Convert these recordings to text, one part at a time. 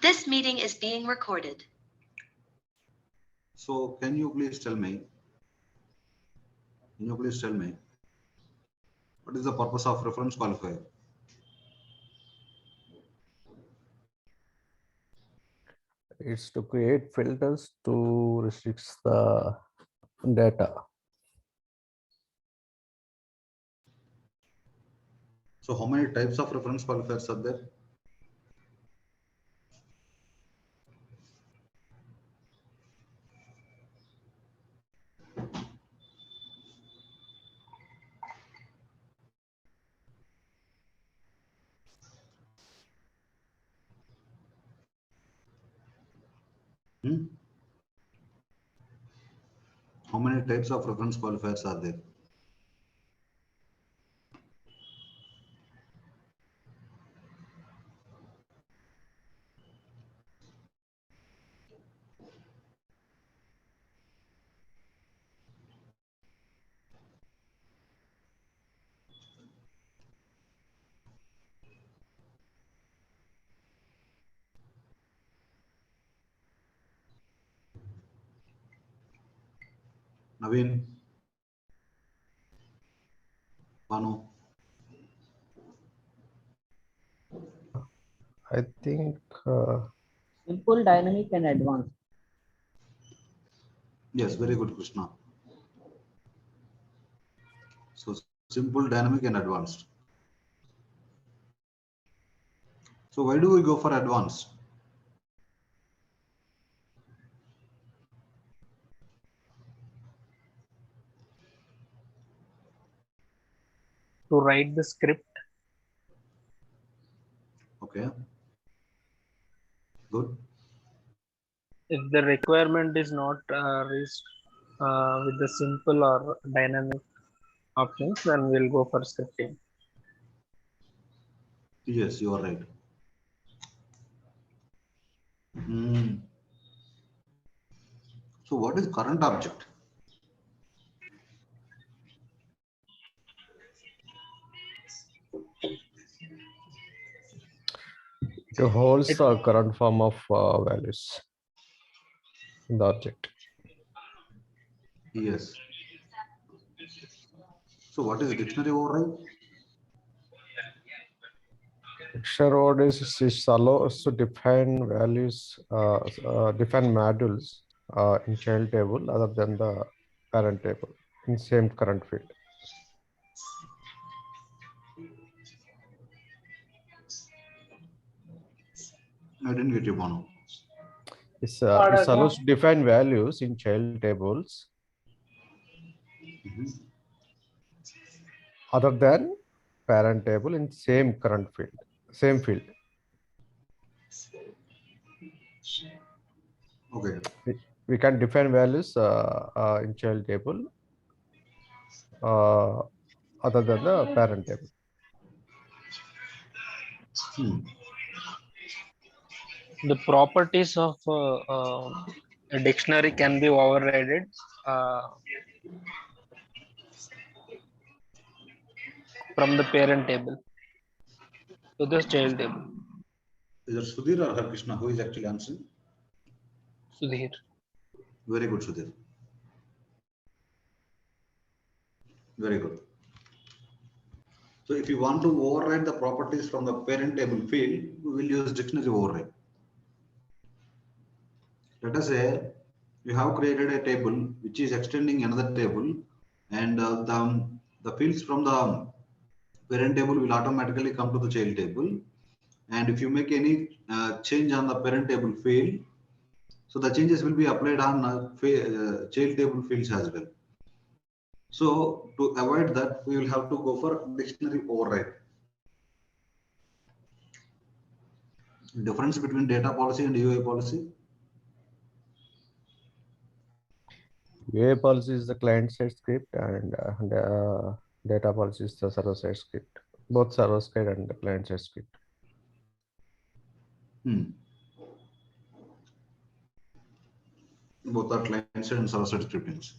This meeting is being recorded. So can you please tell me what is the purpose of reference qualifier? It's to create filters to restrict the data. So how many types of reference qualifiers are there? How many types of reference qualifiers are there? Naveen? Banu? I think Simple, dynamic, and advanced. Yes, very good, Krishna. So simple, dynamic, and advanced. So why do we go for advanced? To write the script. Okay. Good. If the requirement is not reached with the simple or dynamic options, then we'll go for scripting. Yes, you are right. So what is current object? it holds the current form of values in the object. Yes. So what is dictionary override? Dictionary is allows to define values, define modules in child table other than the parent table in same current field. I didn't get you, Banu. It allows to define values in child tables other than parent table in same current field, same field. Okay. We can define values in child table other than the parent table. The properties of a dictionary can be overridden from the parent table to the child table. Is it Sudhir or Har Krishna who is actually answering? Sudhir. Very good, Sudhir. Very good. So if you want to override the properties from the parent table field, we will use dictionary override. Let us say you have created a table which is extending another table, and the fields from the parent table will automatically come to the child table. And if you make any change on the parent table field, so the changes will be applied on child table fields as well. So to avoid that, we will have to go for dictionary override. Difference between data policy and UA policy? UA policy is the client-side script and data policy is the server-side script. Both server-side and the client-side script. Both are client-side and server-side scriptings.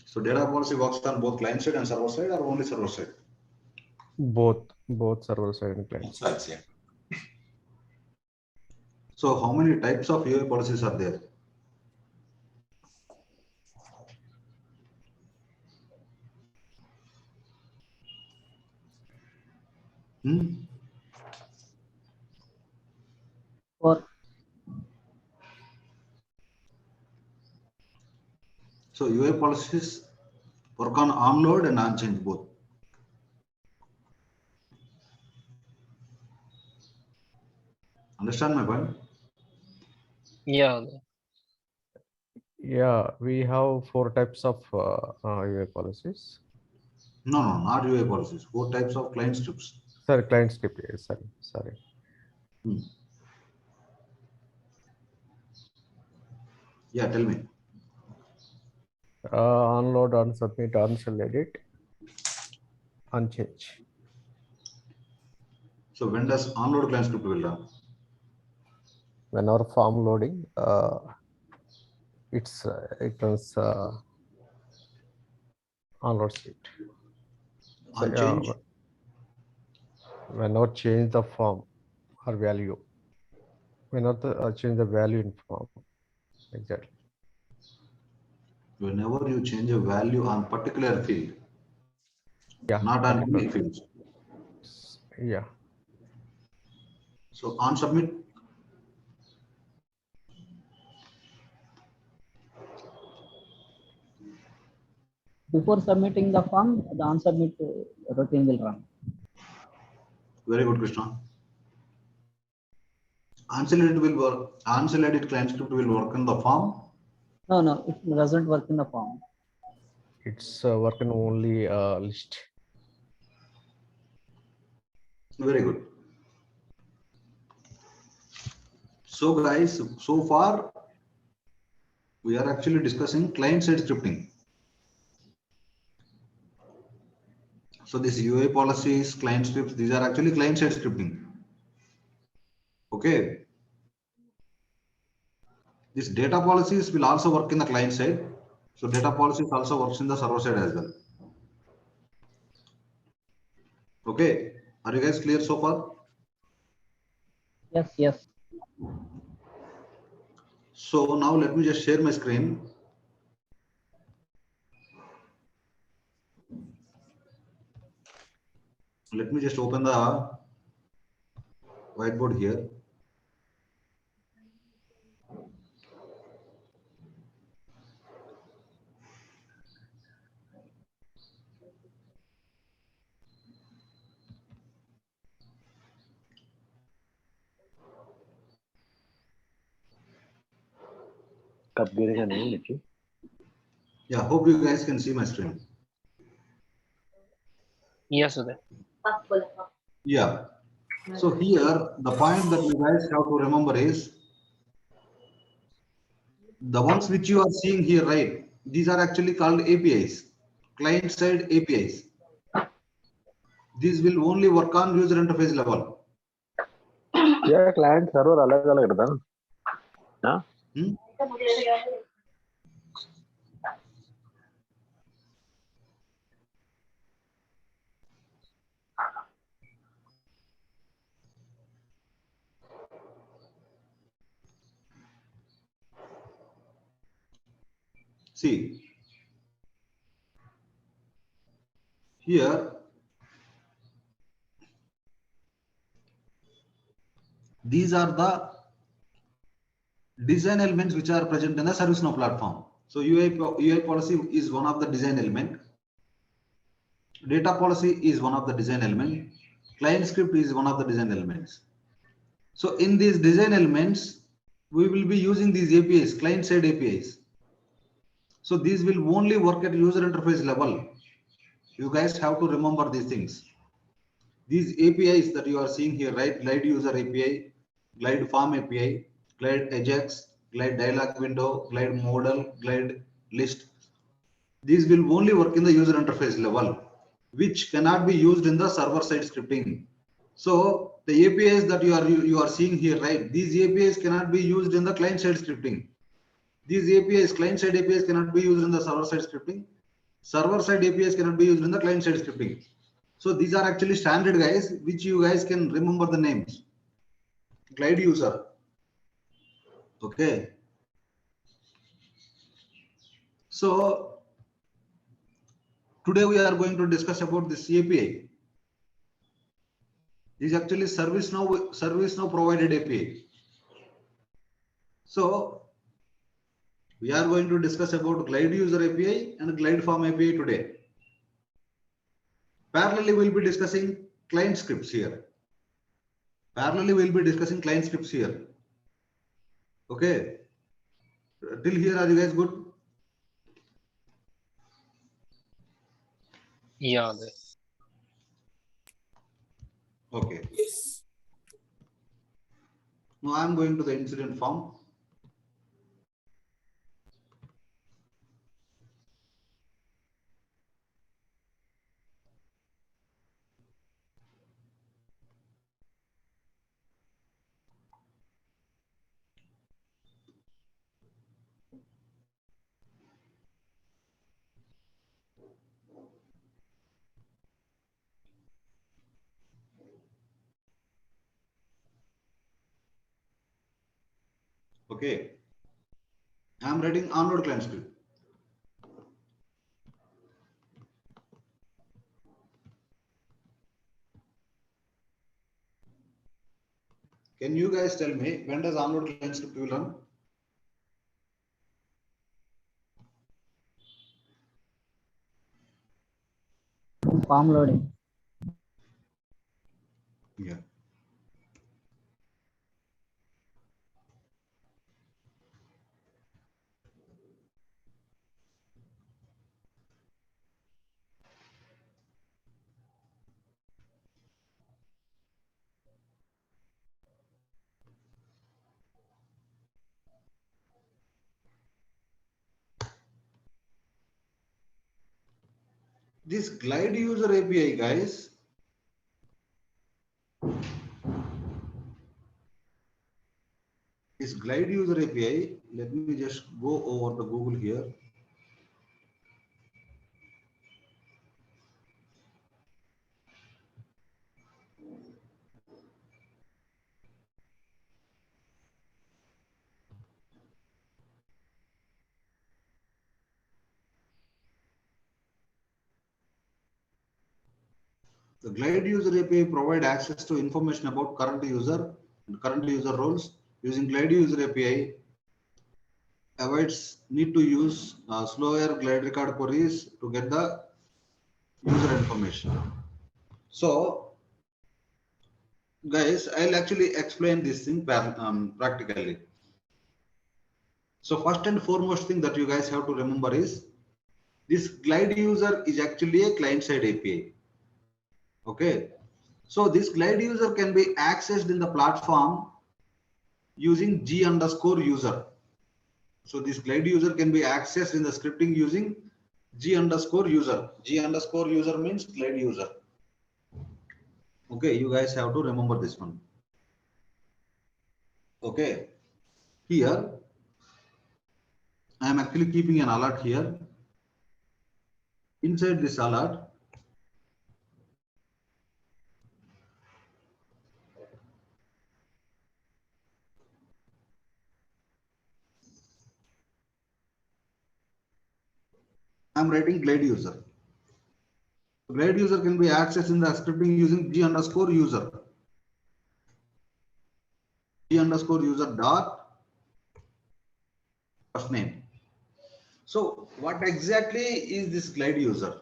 So data policy works on both client-side and server-side, or only server-side? Both server-side and client-side. So how many types of UI policies are there? Or So UI policies work on onload and on-change both. Understand my point? Yeah. Yeah, we have 4 types of UI policies. No, not UI policies. 4 types of client scripts. Sorry, client script. Sorry. Yeah, tell me. Unload, unsubmit, unsell, edit, unchange. So when does onload client script will run? When our form loading, it runs onload script. So, On change, whenever change the form or value, whenever change the value in form, exactly. whenever you change a value on particular field, Yeah, not on particular. any fields. Yeah. So on submit, before submitting the form, the unsubmit routine will run. very good, Krishna. Ansel edit will work. Ansel edit client script will work in the form. No, it doesn't work in the form. It's working only list. Very good. So guys, so far we are actually discussing client-side scripting. So these UI policies, client scripts, these are actually client-side scripting. Okay. These data policies will also work in the client side. So data policies also works in the server side as well. Okay. Are you guys clear so far? Yes. So now let me just share my screen. Let me just open the whiteboard here. Yeah, hope you guys can see my screen. Yes, Uday. Yeah. So here, the point that you guys have to remember is the ones which you are seeing here, right? These are actually called APIs, client-side APIs. These will only work on user interface level. Yeah, client server अलग-अलग रहता है ना? See, here, these are the design elements which are present in the ServiceNow platform. So UI policy is one of the design element. Data policy is one of the design element. Client script is one of the design elements. So in these design elements, we will be using these APIs, client-side APIs. So these will only work at user interface level. You guys have to remember these things. These APIs that you are seeing here, right? Glide user API, glide form API, glide Ajax, glide dialog window, glide modal, glide list. These will only work in the user interface level, which cannot be used in the server-side scripting. So the APIs that you are seeing here, right? These APIs cannot be used in the client-side scripting. These APIs, client-side APIs cannot be used in the server-side scripting. Server-side APIs cannot be used in the client-side scripting. So these are actually standard guys, which you guys can remember the names. Glide user, Okay. So today we are going to discuss about this API. This is actually ServiceNow provided API. So we are going to discuss about Glide User API and Glide Form API today. Parallelly, we'll be discussing client scripts here. Okay. Till here, are you guys good? Yeah. Okay. Yes. Now I'm going to the incident form. Okay. I'm writing onload client script. Can you guys tell me when does onload client script will run? Form loading. Yeah. This Glide User API, guys, this Glide User API, let me just go over the Google here. The Glide User API provide access to information about current user and current user roles. Using Glide User API avoids need to use slower Glide record queries to get the user information. So, guys, I'll actually explain this thing practically. So, first and foremost thing that you guys have to remember is this Glide User is actually a client-side API. Okay. So, this Glide User can be accessed in the platform using G_user. So this Glide User can be accessed in the scripting using G_user. G_user means Glide User. Okay, you guys have to remember this one. Okay, here I am actually keeping an alert here. Inside this alert, I am writing Glide User. Glide User can be accessed in the scripting using G_user. G_user dot first name. So what exactly is this Glide User?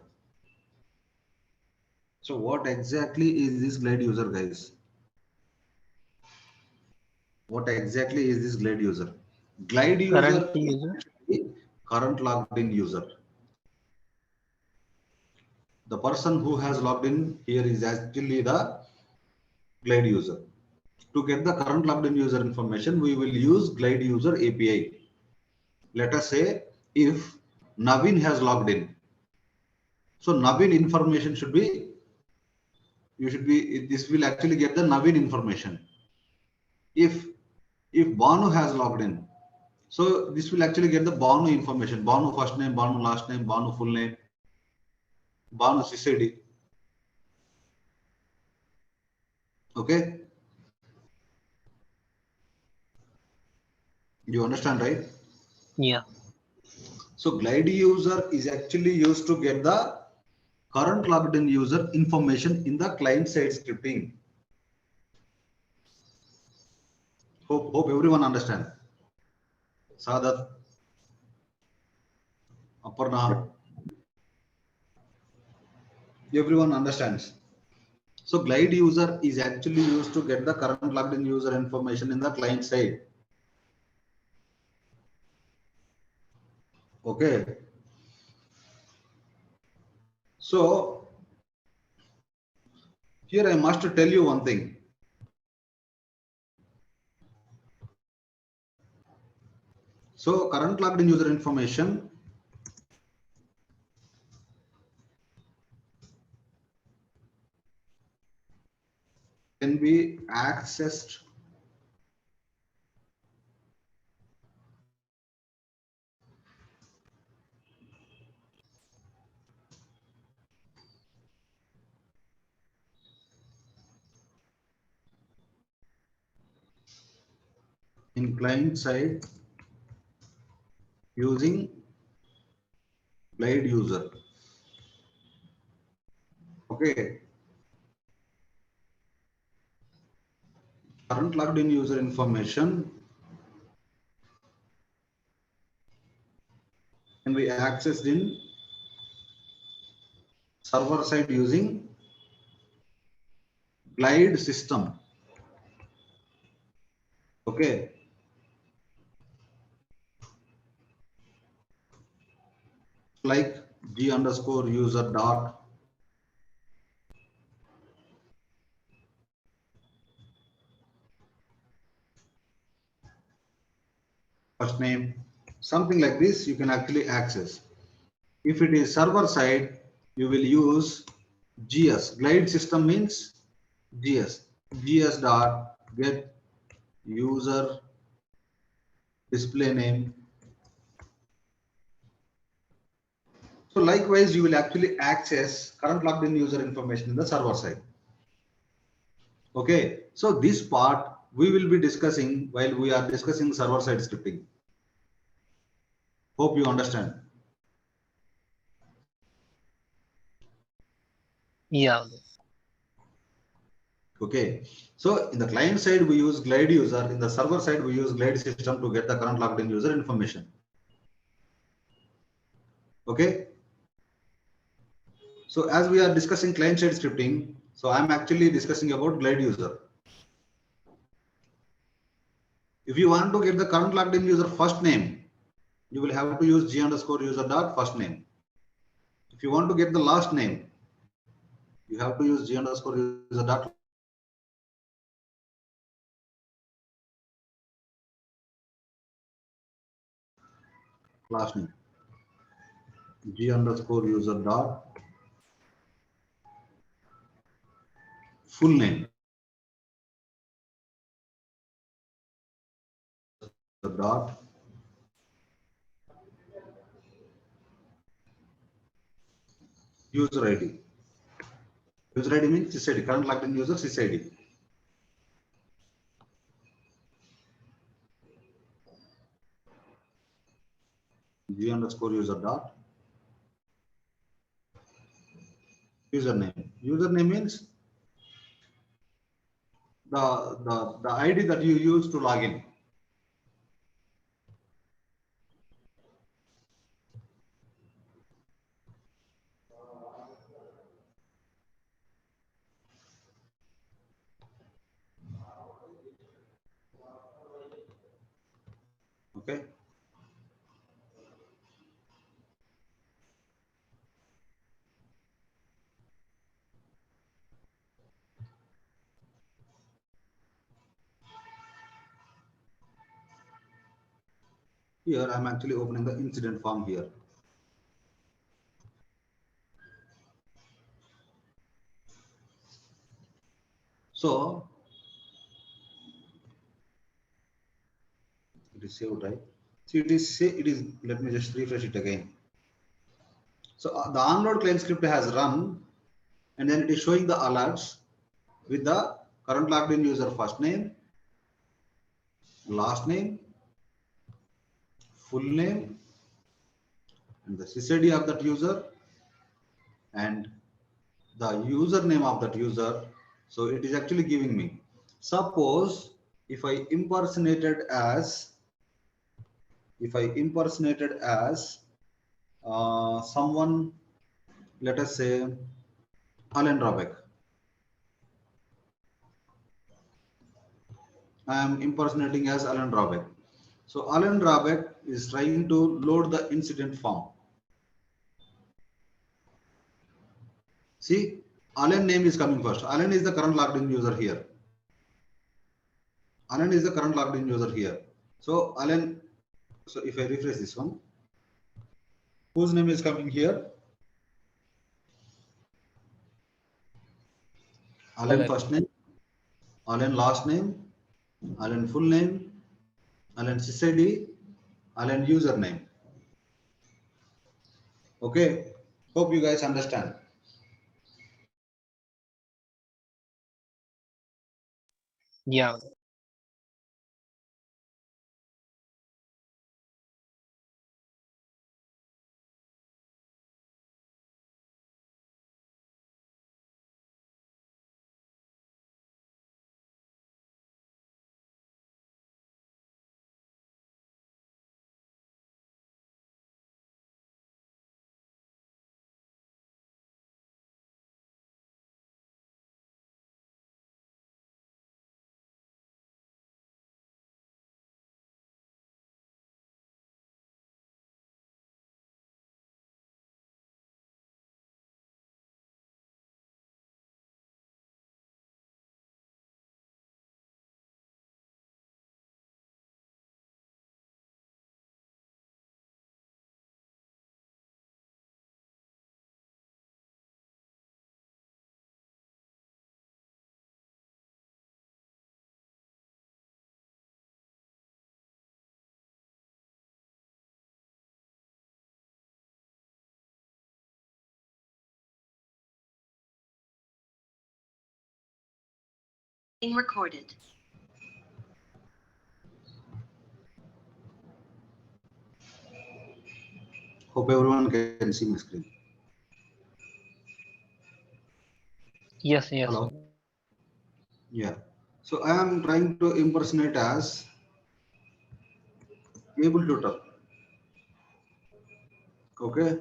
So what exactly is this Glide User, guys? What exactly is this Glide User? Glide User Current is user. actually current logged in user. The person who has logged in here is actually the Glide User. To get the current logged in user information, we will use Glide User API. Let us say if Navin has logged in. So Navin information should be, this will actually get the Navin information. If Banu has logged in, so this will actually get the Banu information. Banu first name, Banu last name, Banu full name, Banu SysID. Okay. You understand, right? Yeah. So glide user is actually used to get the current logged in user information in the client side scripting. Hope everyone understand. Sadat, Aparna, everyone understands. So glide user is actually used to get the current logged in user information in the client side. Okay. So here I must tell you one thing. So current logged in user information can be accessed in client side using glide user. Okay. Current logged in user information can be accessed in server side using glide system. Okay. Like g underscore user dot first name, something like this you can actually access. If it is server side, you will use GS. Glide system means GS. GS dot get user display name. So likewise, you will actually access current logged in user information in the server side. Okay. So this part we will be discussing while we are discussing server side scripting. Hope you understand. Yeah. Okay. So in the client side, we use glide user. In the server side, we use glide system to get the current logged in user information. Okay. So as we are discussing client side scripting, so I'm actually discussing about glide user. If you want to get the current logged in user first name, you will have to use g underscore user dot first name. If you want to get the last name, you have to use g underscore user dot last name. G underscore user dot full name. The dot user ID. User ID means sysid, current logged in user sysid. G underscore user dot username. Username means the ID that you use to log in. Okay. Here I'm actually opening the incident form here. So it is saved, right? See, it is, let me just refresh it again. So the onload client script has run, and then it is showing the alerts with the current logged in user first name, last name, full name and the SysID of that user and the username of that user. So it is actually giving me. Suppose if I impersonated as someone, let us say Alan Robeck. I am impersonating as Alan Robeck. So Alan Robeck is trying to load the incident form. See, Alan name is coming first. Alan is the current logged in user here. Alan is the current logged in user here. So Alan, so if I refresh this one, whose name is coming here? Alan first name, Alan last name, Alan full name, Alan SysID, Alan username. Okay, hope you guys understand. Yeah. Being recorded. Hope everyone can see my screen. Yes. Hello. Yeah. So I am trying to impersonate as able tutor. Okay.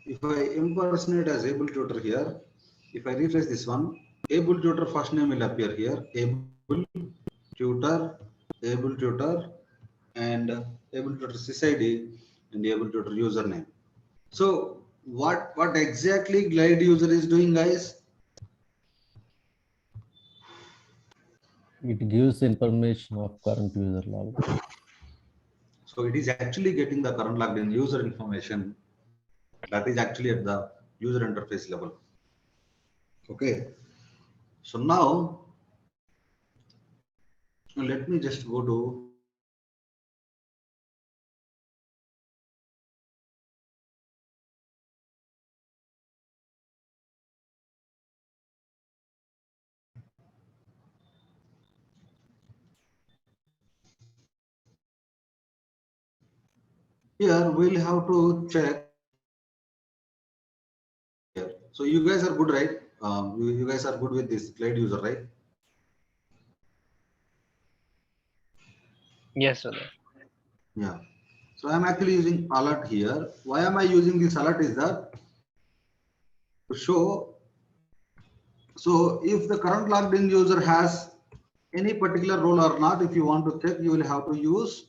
If I impersonate as able tutor here, if I refresh this one, able tutor first name will appear here. Able tutor, and able tutor SysID and able tutor username. So what exactly Glide user is doing, guys? It gives information of current user log. So it is actually getting the current logged in user information that is actually at the user interface level. Okay. So now let me just go to here. We'll have to check here. So you guys are good, right? You guys are good with this Glide user, right? Yes, sir. Yeah. So I'm actually using alert here. Why am I using this alert is that to show. So if the current logged in user has any particular role or not, if you want to check, you will have to use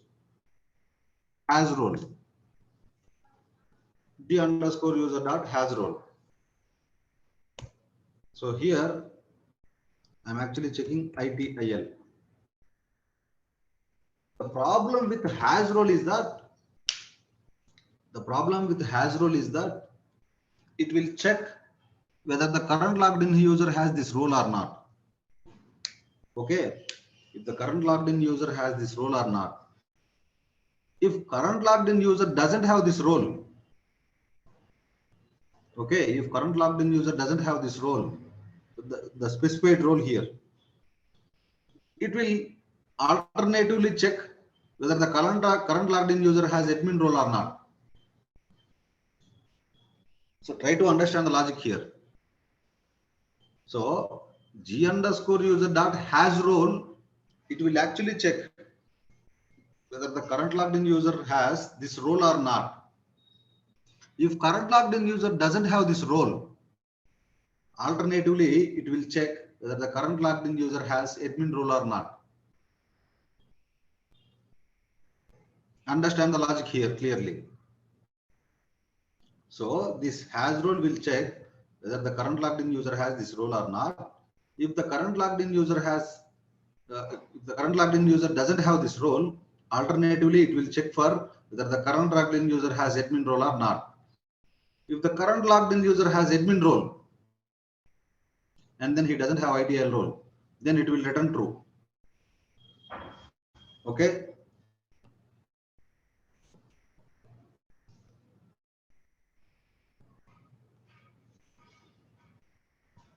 has role. d_user.has role. So here I'm actually checking ITIL. The problem with has role is that it will check whether the current logged in user has this role or not. Okay, if the current logged in user has this role or not. If current logged in user doesn't have this role, okay, if current logged in user doesn't have this role, the specified role here, it will alternatively check whether the current logged in user has admin role or not. So try to understand the logic here. So G underscore user dot has role, it will actually check whether the current logged in user has this role or not. If current logged in user doesn't have this role, alternatively, it will check whether the current logged in user has admin role or not. Understand the logic here clearly. So this has role will check whether the current logged in user has this role or not. If the current logged in user has, if the current logged in user doesn't have this role, alternatively it will check for whether the current logged in user has admin role or not. If the current logged in user has admin role and then he doesn't have ITIL role, then it will return true. Okay.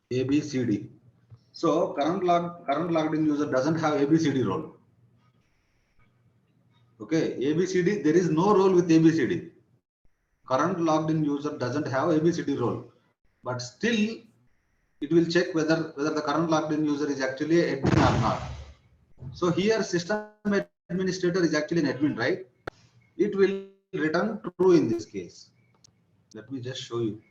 A, B, C, D. So current logged in user doesn't have ABCD role. Okay, ABCD, there is no role with ABCD. Current logged in user doesn't have ABCD role, but still it will check whether the current logged in user is actually an admin or not. So here system administrator is actually an admin, right? It will return true in this case. Let me just show you.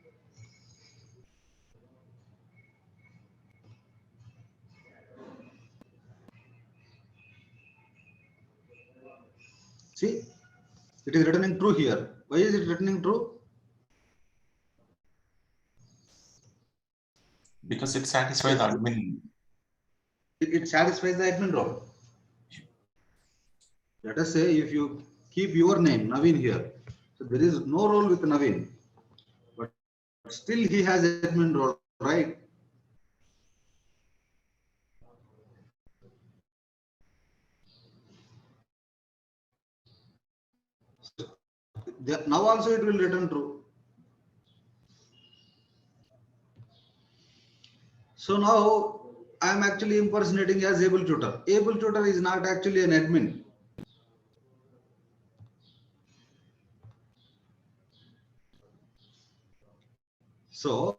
See, it is returning true here. Why is it returning true? Because it satisfies the admin. It satisfies the admin role. Let us say if you keep your name Naveen here, so there is no role with Naveen, but still he has admin role, right? Now also it will return true. So now I am actually impersonating as able tutor. Able tutor is not actually an admin. So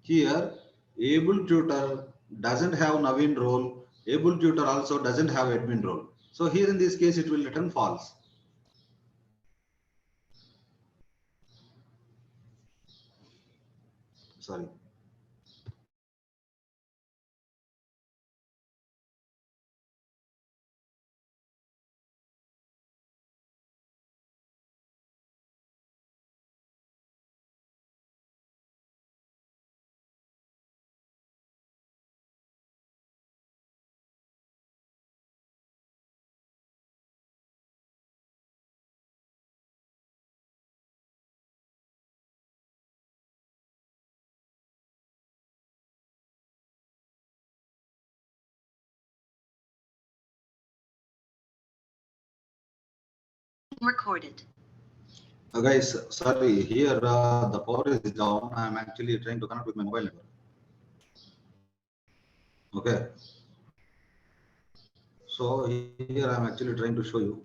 here able tutor doesn't have Naveen role. Able tutor also doesn't have admin role. So here in this case it will return false. Sorry. Recorded. Guys, sorry, here the power is down. I am actually trying to connect with my mobile network. Okay. So here I am actually trying to show you.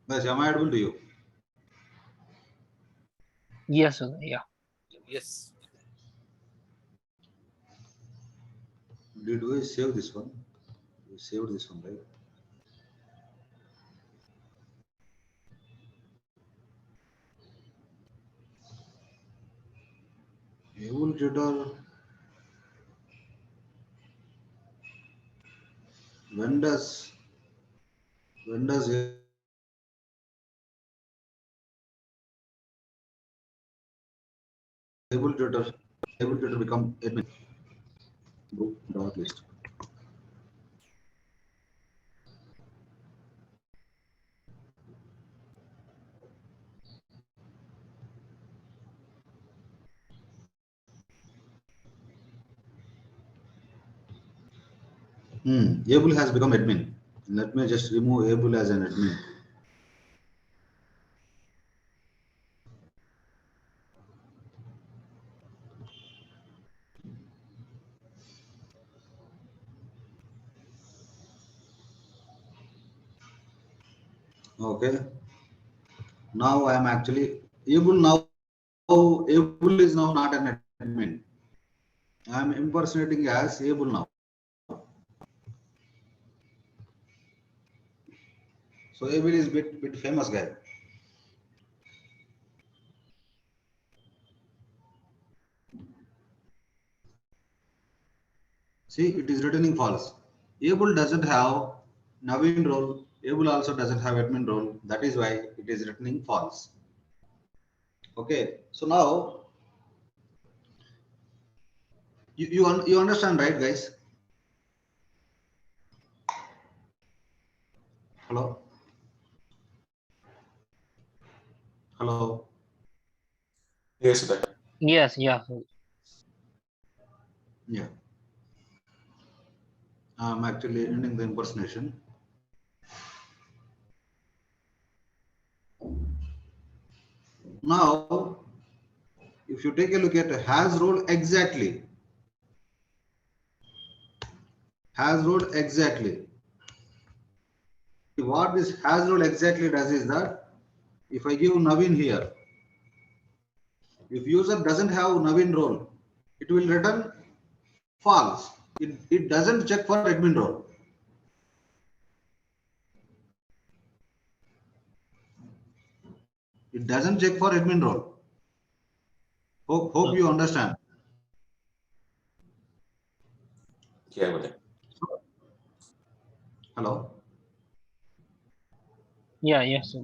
Guys, am I audible to you? Yes, yeah. Yes. Did we save this one? We saved this one, right? Able tutor. When does able tutor become admin? Book dot list. Able has become admin. Let me just remove able as an admin. Okay. Now I am actually able now. Able is now not an admin. I am impersonating as able now. So able is bit famous guy. See, it is returning false. Able doesn't have Naveen role. Able also doesn't have admin role. That is why it is returning false. Okay. So now you understand, right, guys? Hello. Hello. Yes, Uday. Yes, yeah. Yeah. I'm actually ending the impersonation. Now, if you take a look at has role exactly, has role exactly. What this has role exactly does is that if I give Naveen here, if user doesn't have Naveen role, it will return false. It doesn't check for admin role. It doesn't check for admin role. Hope you understand. Yeah, Uday. Hello. Yeah, yes.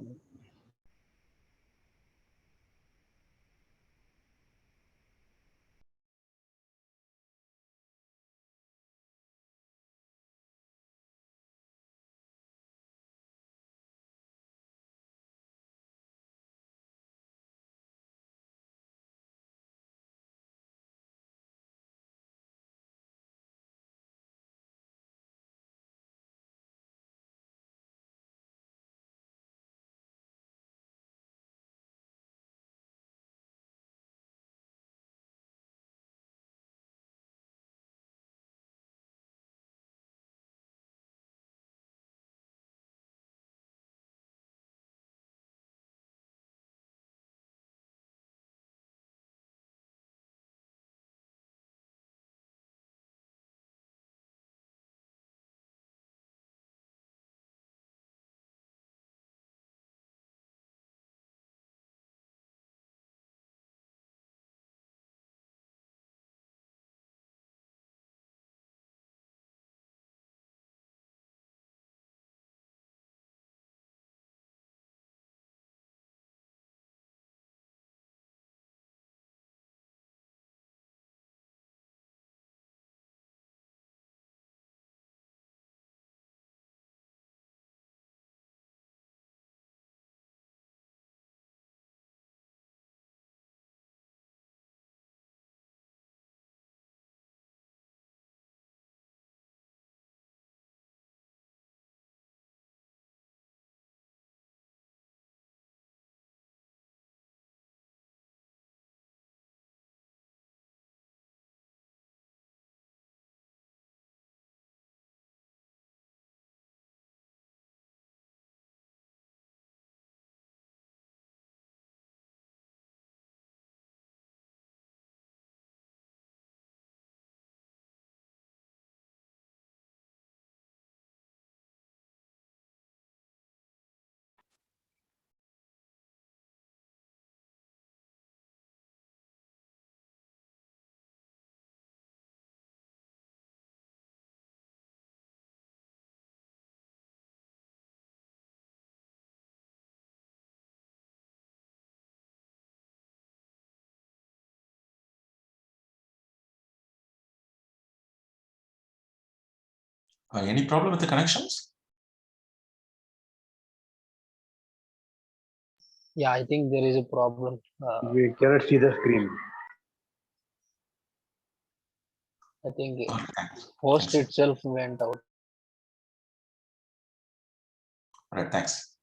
Any problem with the connections? Yeah, I think there is a problem. We cannot see the screen. I think Okay, thanks. host Thanks. itself went out. All right, thanks.